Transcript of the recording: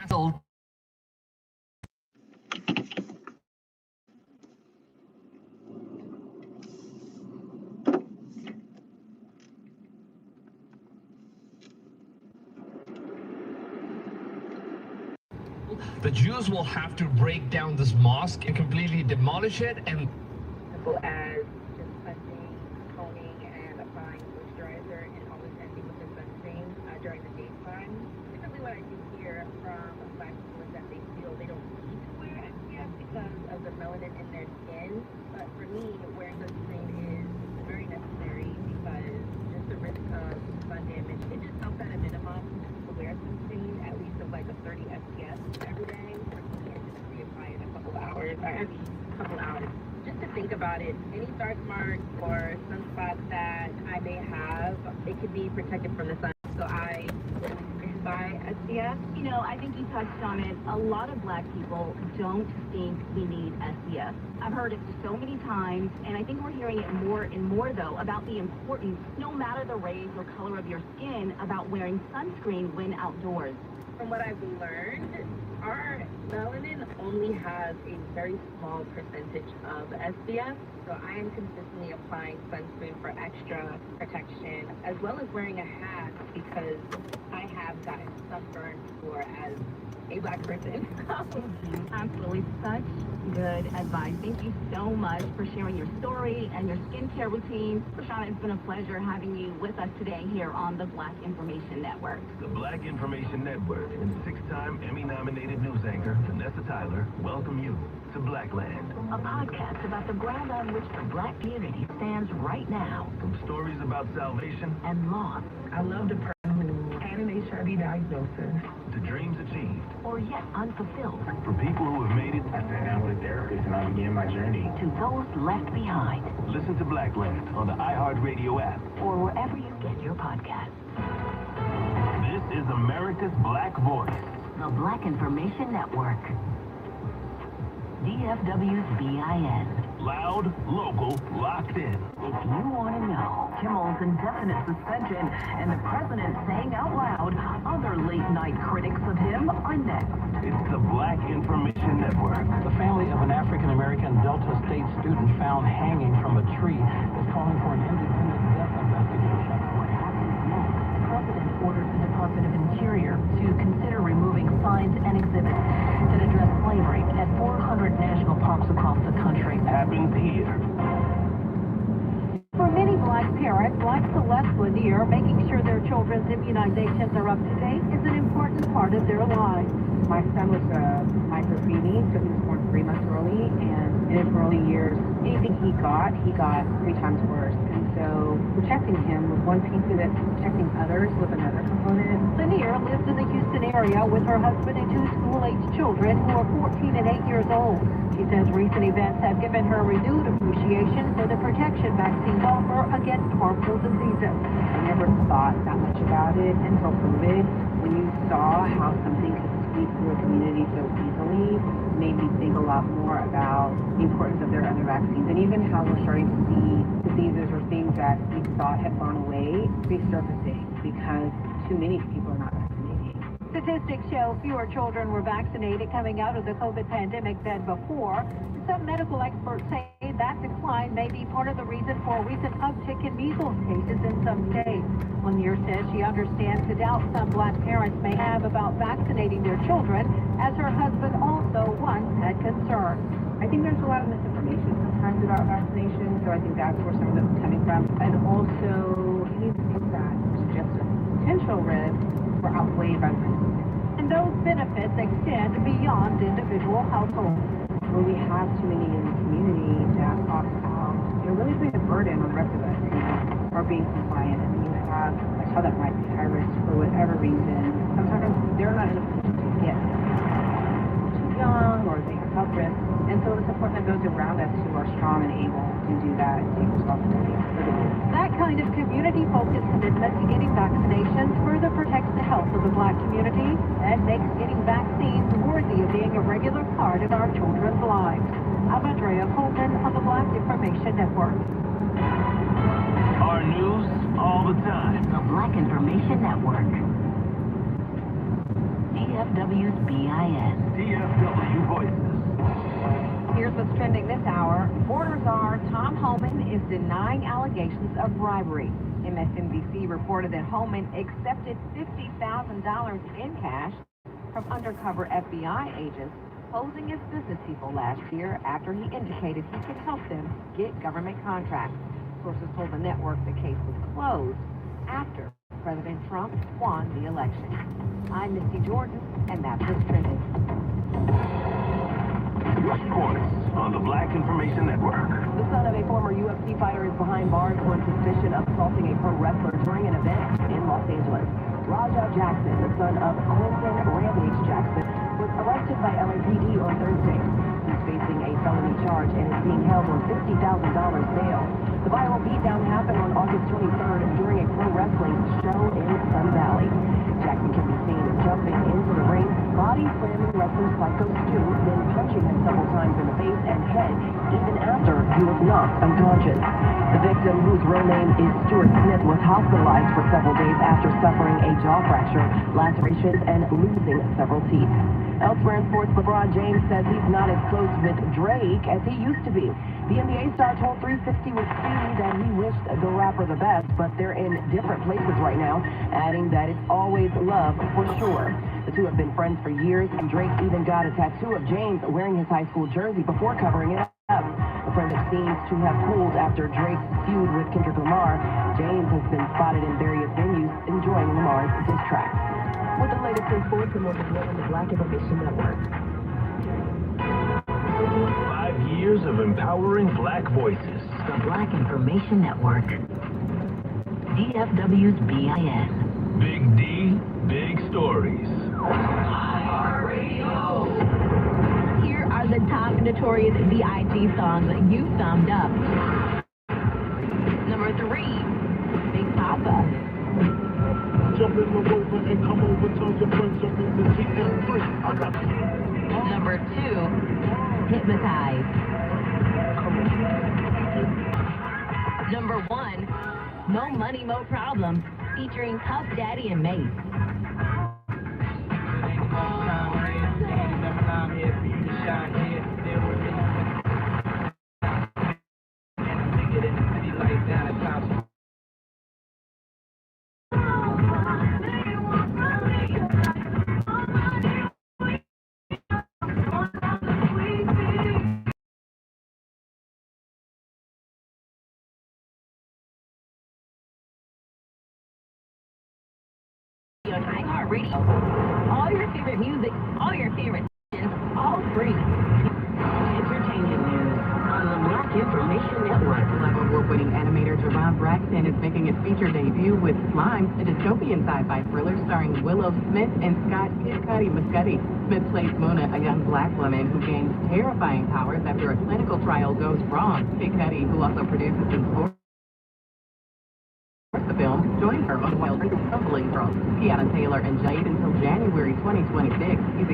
hassle. The Jews will have to break down this mosque and completely demolish it, and simple as just cleansing, toning, and applying moisturizer, and always ending with a sunscreen during the daytime. Typically, what I do hear from Black people is that they feel they don't need to wear SPF because of the melanin in their skin. But for me, wearing sunscreen is very necessary because just the risk of sun damage, it just helps at a minimum to wear sunscreen at least of like a 30 SPF every day. For me, and just reapply in a couple hours or every couple hours. Just to think about it, any dark marks or sunspots that I may have, it could be protected from the sun. So I would buy SPF. You know, I think you touched on it. A lot of Black people don't think we need SPF. I've heard it so many times, and I think we're hearing it more and more, though, about the importance, no matter the race or color of your skin, about wearing sunscreen when outdoors. From what I've learned, our melanin only has a very small percentage of SPF, so I am consistently applying sunscreen for extra protection, as well as wearing a hat because I have gotten sunburned before as a Black person. Absolutely, such good advice. Thank you so much for sharing your story and your skincare routine. Prashana, it's been a pleasure having you with us today here on the Black Information Network. The Black Information Network and six-time Emmy-nominated news anchor Vanessa Tyler welcome you to Blackland, a podcast about the ground on which the Black community stands right now. From stories about salvation and loss. I love the person who had an HIV diagnosis. To dreams achieved. Or yet unfulfilled. For people who have made it. I sat down with a therapist and I began my journey. To those left behind. Listen to Blackland on the iHeartRadio app. Or wherever you get your podcasts. This is America's Black Voice. The Black Information Network. DFW's BIN. Loud, local, locked in. If you want to know, Kimmel's indefinite suspension and the president saying out loud, other late-night critics of him are next. It's the Black Information Network. The family of an African-American Delta State student found hanging from a tree is calling for an independent death investigation. What happens next? The president orders the Department of Interior to consider removing signs and exhibits that address slavery at 400 national parks across the country. Happens here. For many Black parents, like Celeste Lanier, making sure their children's immunizations are up to date is an important part of their lives. My son was micro-preemie, so he was born 3 months early, and in his early years, anything he got 3 times worse. And so protecting him with one piece of it, protecting others with another component. Lanier lives in the Houston area with her husband and 2 school-aged children who are 14 and 8 years old. She says recent events have given her renewed appreciation for the protection vaccines offer against harmful diseases. I never thought that much about it until COVID. When you saw how something could sweep through a community so easily, made me think a lot more about the importance of their other vaccines, and even how we're starting to see diseases or things that we thought had gone away resurfacing because too many people are not vaccinating. Statistics show fewer children were vaccinated coming out of the COVID pandemic than before. Some medical experts say that decline may be part of the reason for a recent uptick in measles cases in some states. Lanier says she understands the doubt some Black parents may have about vaccinating their children, as her husband also once had concerns. I think there's a lot of misinformation sometimes about vaccination, so I think that's where some of that's coming from. And also, he needs to think that there's just a potential risk for outweighed by the risk. And those benefits extend beyond individual households. When we have too many in the community that opt out, it really puts a burden on the rest of us who are being compliant. And you have a child that might be high risk for whatever reason. Sometimes they're not in a position to get too young or they have health risks. And so it's important that those around us who are strong and able to do that and take responsibility for the group. That kind of community-focused commitment to getting vaccinations further protects the health of the Black community and makes getting vaccines worthy of being a regular part of our children's lives. I'm Andrea Coleman on the Black Information Network. Our news all the time. The Black Information Network. DFW's BIN. DFW Voices. Here's what's trending this hour. Border czar Tom Homan is denying allegations of bribery. MSNBC reported that Homan accepted $50,000 in cash from undercover FBI agents posing as business people last year after he indicated he could help them get government contracts. Sources told the network the case was closed after President Trump won the election. I'm Misty Jordan, and that's what's trending. Corners on the Black Information Network. The son of a former UFC fighter is behind bars on suspicion of assaulting a pro wrestler during an event in Los Angeles. Raja Jackson, the son of Quinton Rampage Jackson, was arrested by LAPD on Thursday. He's facing a felony charge and is being held on $50,000 bail. The viral beatdown happened on August 23rd during a pro wrestling show in Sun Valley. Jackson can be seen jumping into the ring, body slamming wrestler Psycho Stu, then punching him several times in the face and head, even after he was knocked unconscious. The victim, whose real name is Stuart Smith, was hospitalized for several days after suffering a jaw fracture, lacerations, and losing several teeth. Elsewhere in sports, LeBron James says he's not as close with Drake as he used to be. The NBA star told 360 with Speedy that he wished the rapper the best, but they're in different places right now, adding that it's always love for sure. The two have been friends for years, and Drake even got a tattoo of James wearing his high school jersey before covering it up. The friendship seems to have cooled after Drake's feud with Kendrick Lamar. James has been spotted in various venues enjoying Lamar's diss track. With the latest in sports and more on the Black Information Network. 5 years of empowering Black voices. The Black Information Network. DFW's BIN. Big D, big stories. Here are the top notorious B.I.G. songs that you thumbed up. Number 3, Big Papa. Jump in the rover and come over, tell your friends to move the TM3. I got you. Number 2, Hypnotize. Number 1, No Money, Mo Problem, featuring Puff Daddy and Mace. On iHeartRadio. All your favorite music, all your favorite stations, all free. Entertainment news on the Black Information Network. Award-winning animator Jerron Braxton is making his feature debut with Slime, a dystopian sci-fi thriller starring Willow Smith and Scott Kid Cudi Muscudi. Smith plays Mona, a young black woman who gains terrifying powers after a clinical trial goes wrong. Kid Cudi, who also produces and scores the film, joined her on Wild Stumbling Girls. Keanu Taylor and Jade until January 2026. He's a